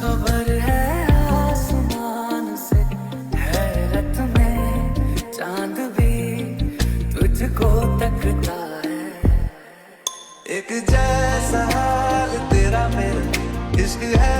खबर है आसमान से, हैरत में चांद भी तुझको तकता है। एक जैसा हाल तेरा मेरा, इश्क है